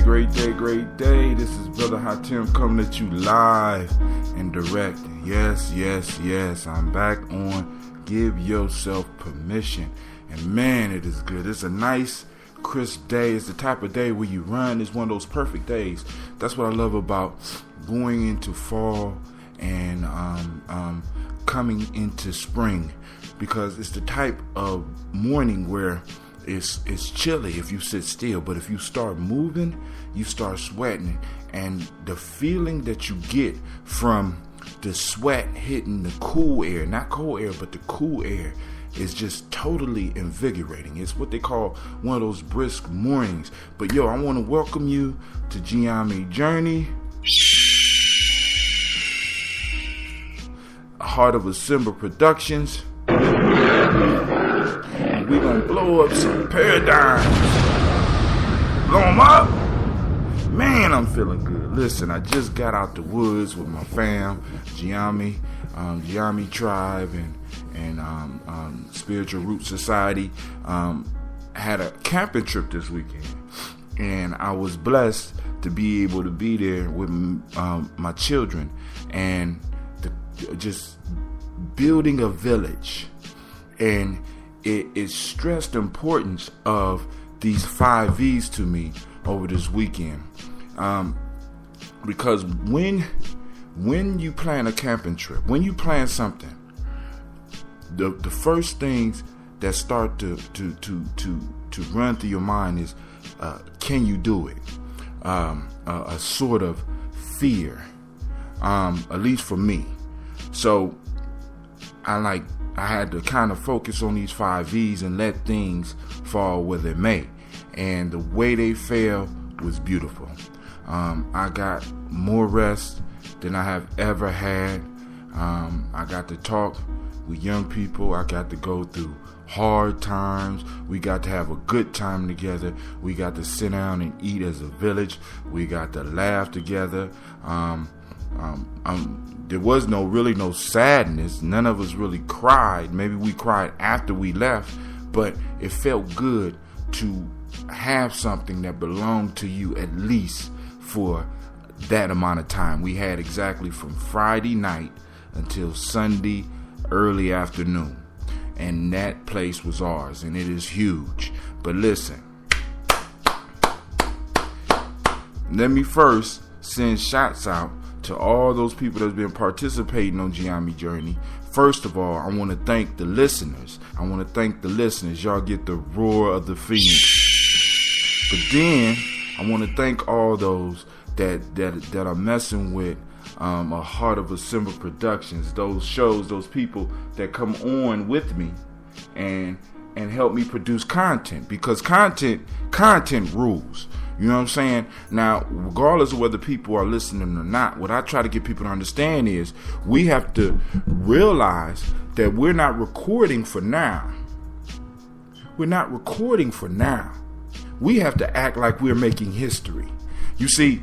Great day. This is Brother Hatim coming at you live and direct. Yes. I'm back on Give Yourself Permission. And man, it is good. It's a nice, crisp day. It's the type of day where you run. It's one of those perfect days. That's what I love about going into fall and coming into spring, because it's the type of morning where it's chilly if you sit still, but if you start moving, you start sweating, and the feeling that you get from the sweat hitting the cool air, not cold air, but the cool air, is just totally invigorating. It's what they call one of those brisk mornings. But I want to welcome you to Giami Journey, Heart of December Productions. We're going to blow up some paradigms. Blow them up. Man, I'm feeling good. Listen, I just got out the woods with my fam, Giami Tribe and Spiritual Root Society. Had a camping trip this weekend, and I was blessed to be able to be there with my children and just building a village. And it stressed the importance of these 5 V's to me over this weekend, because when you plan a camping trip, when you plan something, the first things that start to run through your mind is, can you do it? A sort of fear, at least for me. So I had to kind of focus on these 5 V's and let things fall where they may. And the way they fell was beautiful. I got more rest than I have ever had. I got to talk with young people. I got to go through hard times. We got to have a good time together. We got to sit down and eat as a village. We got to laugh together. There was no sadness. None of us really cried. Maybe we cried after we left, but it felt good to have something that belonged to you, at least for that amount of time. We had exactly from Friday night until Sunday early afternoon, and that place was ours, and it is huge. But listen, let me first send shots out to all those people that's been participating on Giami Journey. First of all, I want to thank the listeners. Y'all get the roar of the phoenix. But then I want to thank all those that are messing with a Heart of December Productions. Those shows, those people that come on with me and help me produce content, because content rules. You know what I'm saying? Now, regardless of whether people are listening or not, what I try to get people to understand is we have to realize that we're not recording for now. We have to act like we're making history. You see,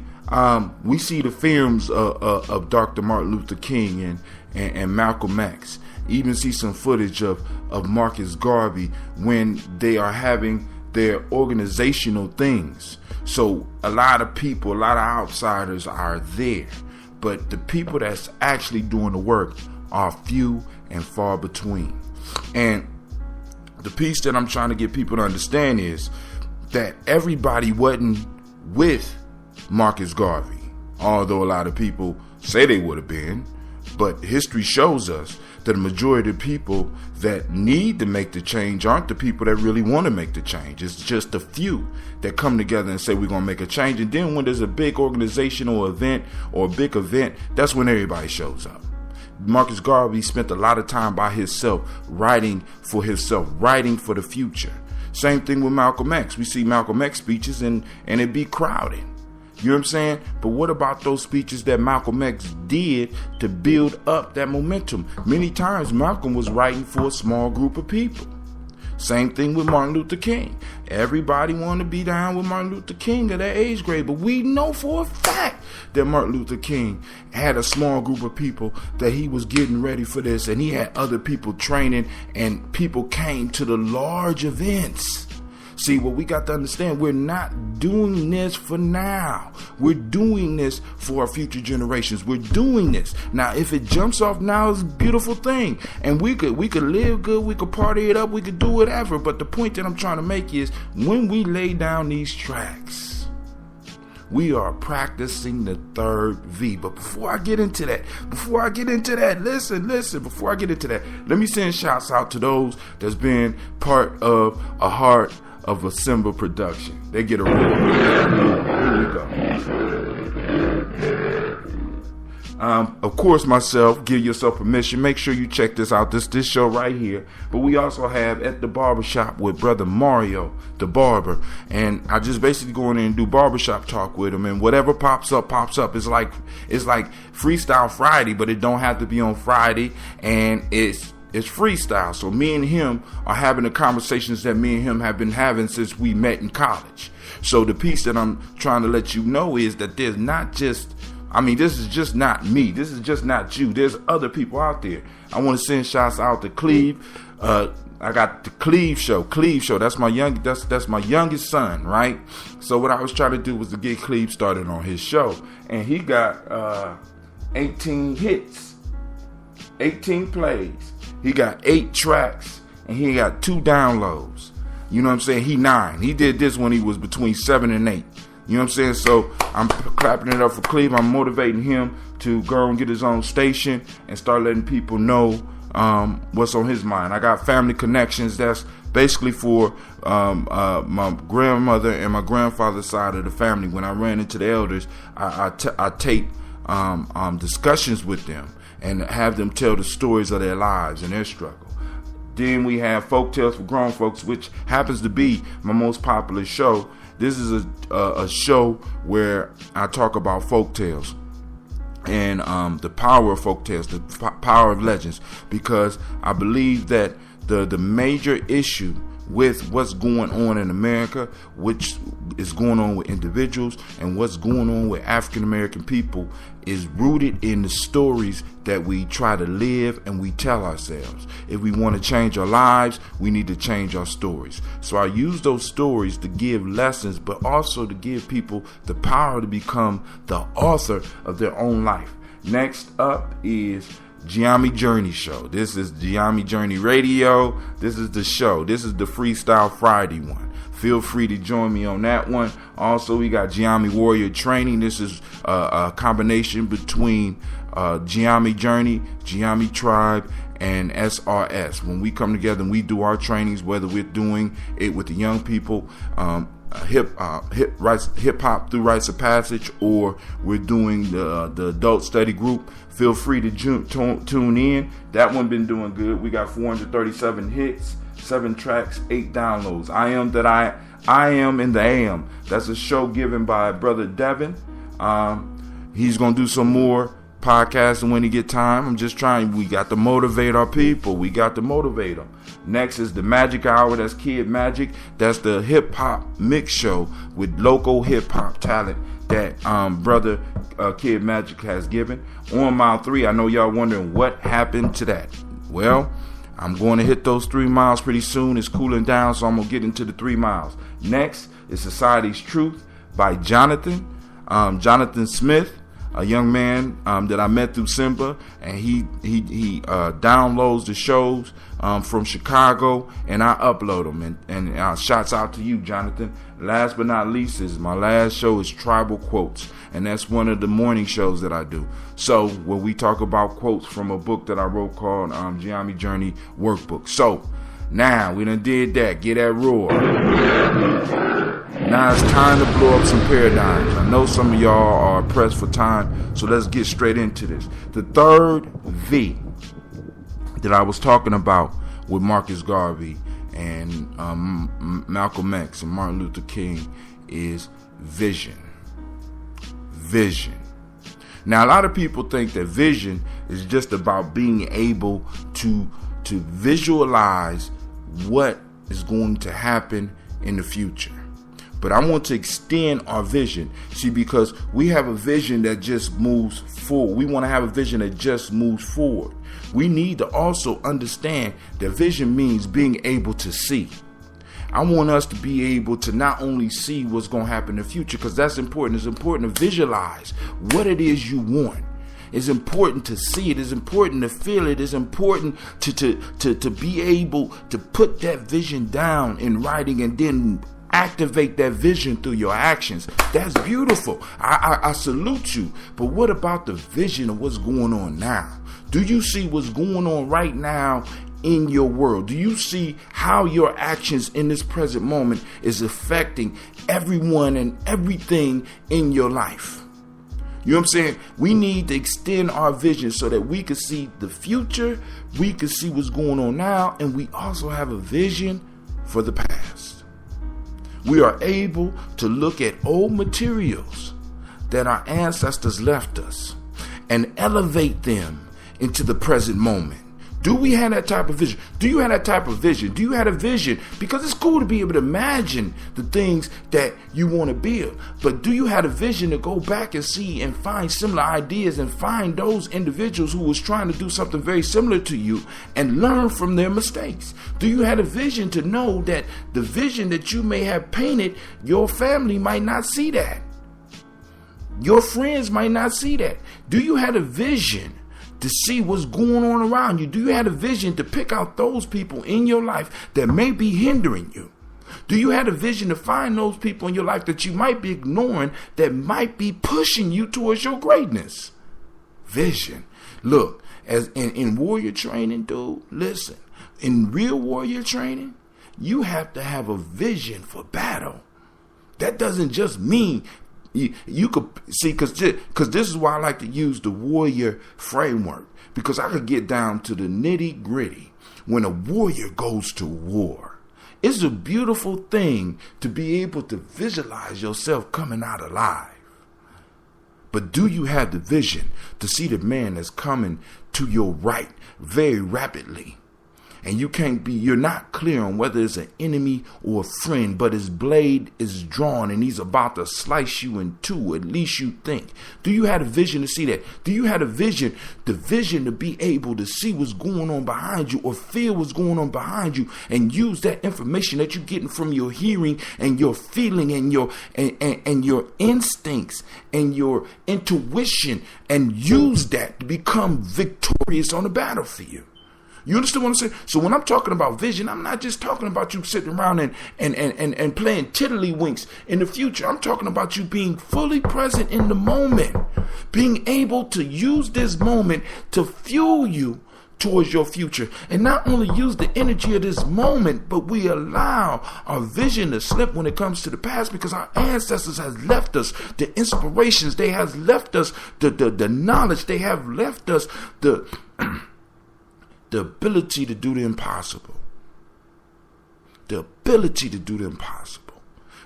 we see the films of Dr. Martin Luther King and Malcolm X. Even see some footage of Marcus Garvey when they are having their organizational things. So a lot of people, a lot of outsiders are there, but the people that's actually doing the work are few and far between. And the piece that I'm trying to get people to understand is that everybody wasn't with Marcus Garvey, although a lot of people say they would have been. But history shows us that the majority of people that need to make the change aren't the people that really want to make the change. It's just a few that come together and say we're going to make a change. And then when there's a big organizational event or a big event, that's when everybody shows up. Marcus Garvey spent a lot of time by himself, writing for the future. Same thing with Malcolm X. We see Malcolm X speeches and it be crowded. You know what I'm saying? But what about those speeches that Malcolm X did to build up that momentum? Many times Malcolm was writing for a small group of people. Same thing with Martin Luther King. Everybody wanted to be down with Martin Luther King at that age grade, but we know for a fact that Martin Luther King had a small group of people that he was getting ready for this, and he had other people training, and people came to the large events. See, what we got to understand, we're not doing this for now. We're doing this for our future generations. We're doing this. Now, if it jumps off now, it's a beautiful thing. And we could live good, we could party it up, we could do whatever. But the point that I'm trying to make is, when we lay down these tracks, we are practicing the third V. But before I get into that, listen, before I get into that, let me send shouts out to those that's been part of a Heart of a Simba production. They get a roll. Here we go. Of course, myself, give yourself permission. Make sure you check this out, this show right here. But we also have At the Barbershop with Brother Mario, the barber. And I just basically go in there and do barbershop talk with him. And whatever pops up. It's like Freestyle Friday, but it don't have to be on Friday. And it's freestyle. So me and him are having the conversations that me and him have been having since we met in college. So the piece that I'm trying to let you know is that there's not just, this is just not me. This is just not you. There's other people out there. I want to send shouts out to Cleve. I got the Cleve show. That's my youngest son, right? So what I was trying to do was to get Cleve started on his show, and he got 18 hits, 18 plays. He got 8 tracks, and he got 2 downloads. You know what I'm saying? He 9. He did this when he was between 7 and 8. You know what I'm saying? So I'm clapping it up for Cleve. I'm motivating him to go and get his own station and start letting people know what's on his mind. I got Family Connections. That's basically for my grandmother and my grandfather's side of the family. When I ran into the elders, I tape discussions with them and have them tell the stories of their lives and their struggle. Then we have Folk Tales for Grown Folks, which happens to be my most popular show. This is a show where I talk about folk tales and the power of folk tales, the power of legends, because I believe that the major issue with what's going on in America, which is going on with individuals, and what's going on with African American people, is rooted in the stories that we try to live and we tell ourselves. If we want to change our lives, we need to change our stories. So I use those stories to give lessons, but also to give people the power to become the author of their own life. Next up is Giami Journey Show. This is Giami Journey Radio. This is the show. This is the Freestyle Friday one. Feel free to join me on that one. Also, we got Giami Warrior Training. This is a combination between Giami Journey, Giami Tribe, and SRS. When we come together and we do our trainings, whether we're doing it with the young people, hip hop through rites of passage, or we're doing the adult study group, feel free to tune in. That one been doing good. We got 437 hits, 7 tracks, 8 downloads. I am in the AM. That's a show given by Brother Devin. He's gonna do some more podcasting when he get time. I'm just trying. We got to motivate our people. We got to motivate them. Next is the Magic Hour. That's Kid Magic. That's the hip hop mix show with local hip hop talent that brother Kid Magic has given. On mile 3, I know y'all wondering what happened to that. Well, I'm going to hit those 3 miles pretty soon. It's cooling down, so I'm going to get into the 3 miles. Next is Society's Truth by Jonathan Smith, a young man that I met through Simba, and he downloads the shows from Chicago, and I upload them. And shouts out to you, Jonathan. Last but not least, is my last show is Tribal Quotes, and that's one of the morning shows that I do. So where we talk about quotes from a book that I wrote called Giami Journey Workbook. So now we done did that. Get that roar. Now it's time to blow up some paradigms. I know some of y'all are pressed for time, so let's get straight into this. The third V that I was talking about with Marcus Garvey and Malcolm X and Martin Luther King is vision. Vision. Now, a lot of people think that vision is just about being able to visualize what is going to happen in the future. But I want to extend our vision. See, because we have a vision that just moves forward. We want to have a vision that just moves forward. We need to also understand that vision means being able to see. I want us to be able to not only see what's going to happen in the future, because that's important. It's important to visualize what it is you want. It's important to see it. It's important to feel it. It's important to be able to put that vision down in writing and then activate that vision through your actions. That's beautiful. I salute you. But what about the vision of what's going on now? Do you see what's going on right now in your world? Do you see how your actions in this present moment is affecting everyone and everything in your life? You know what I'm saying? We need to extend our vision so that we can see the future, we can see what's going on now, and we also have a vision for the past. We are able to look at old materials that our ancestors left us and elevate them into the present moment. Do we have that type of vision? Do you have that type of vision? Do you have a vision? Because it's cool to be able to imagine the things that you want to build. But do you have a vision to go back and see and find similar ideas and find those individuals who was trying to do something very similar to you and learn from their mistakes? Do you have a vision to know that the vision that you may have painted, your family might not see that? Your friends might not see that. Do you have a vision to see what's going on around you? Do you have a vision to pick out those people in your life that may be hindering you? Do you have a vision to find those people in your life that you might be ignoring that might be pushing you towards your greatness? Vision. Look, as in warrior training, dude, listen, in real warrior training, you have to have a vision for battle. That doesn't just mean you could see, because this is why I like to use the warrior framework, because I could get down to the nitty gritty. When a warrior goes to war, it's a beautiful thing to be able to visualize yourself coming out alive. But do you have the vision to see the man that's coming to your right very rapidly? And you're not clear on whether it's an enemy or a friend, but his blade is drawn and he's about to slice you in two, at least you think. Do you have a vision to see that? Do you have a vision, the vision to be able to see what's going on behind you or feel what's going on behind you and use that information that you're getting from your hearing and your feeling and your instincts and your intuition and use that to become victorious on the battlefield? You understand what I'm saying? So when I'm talking about vision, I'm not just talking about you sitting around and playing tiddlywinks in the future. I'm talking about you being fully present in the moment, being able to use this moment to fuel you towards your future, and not only use the energy of this moment, but we allow our vision to slip when it comes to the past, because our ancestors has left us the inspirations, they have left us the knowledge, they have left us the ability to do the impossible. The ability to do the impossible.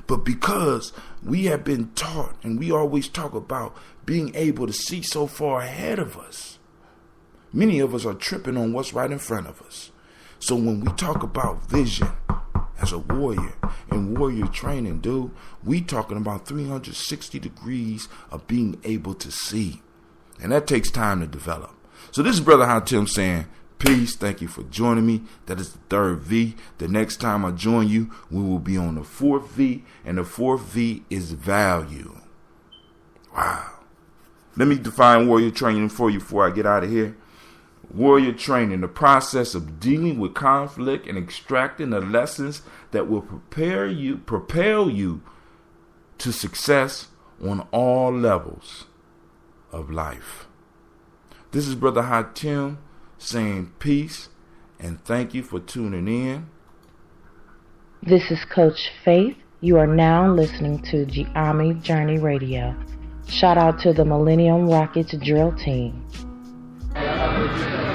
But because we have been taught, and we always talk about being able to see so far ahead of us, many of us are tripping on what's right in front of us. So when we talk about vision as a warrior and warrior training, dude, we talking about 360 degrees of being able to see. And that takes time to develop. So this is Brother Hatim saying, peace. Thank you for joining me. That is the third V. The next time I join you, we will be on the fourth V, and the fourth V is value. Wow. Let me define warrior training for you before I get out of here. Warrior training, the process of dealing with conflict and extracting the lessons that will propel you to success on all levels of life. This is Brother Hatim saying peace and thank you for tuning in. This is Coach Faith. You are now listening to Giami Journey Radio. Shout out to the Millennium Rockets drill team.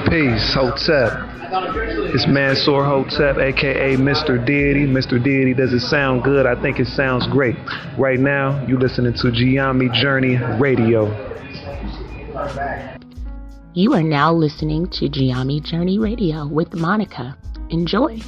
Peace, Hotep. It's Mansour Hotep, aka Mr. Deity. Mr. Deity, does it sound good? I think it sounds great. Right now, you listening to Giami Journey Radio. You are now listening to Giami Journey Radio with Monica. Enjoy.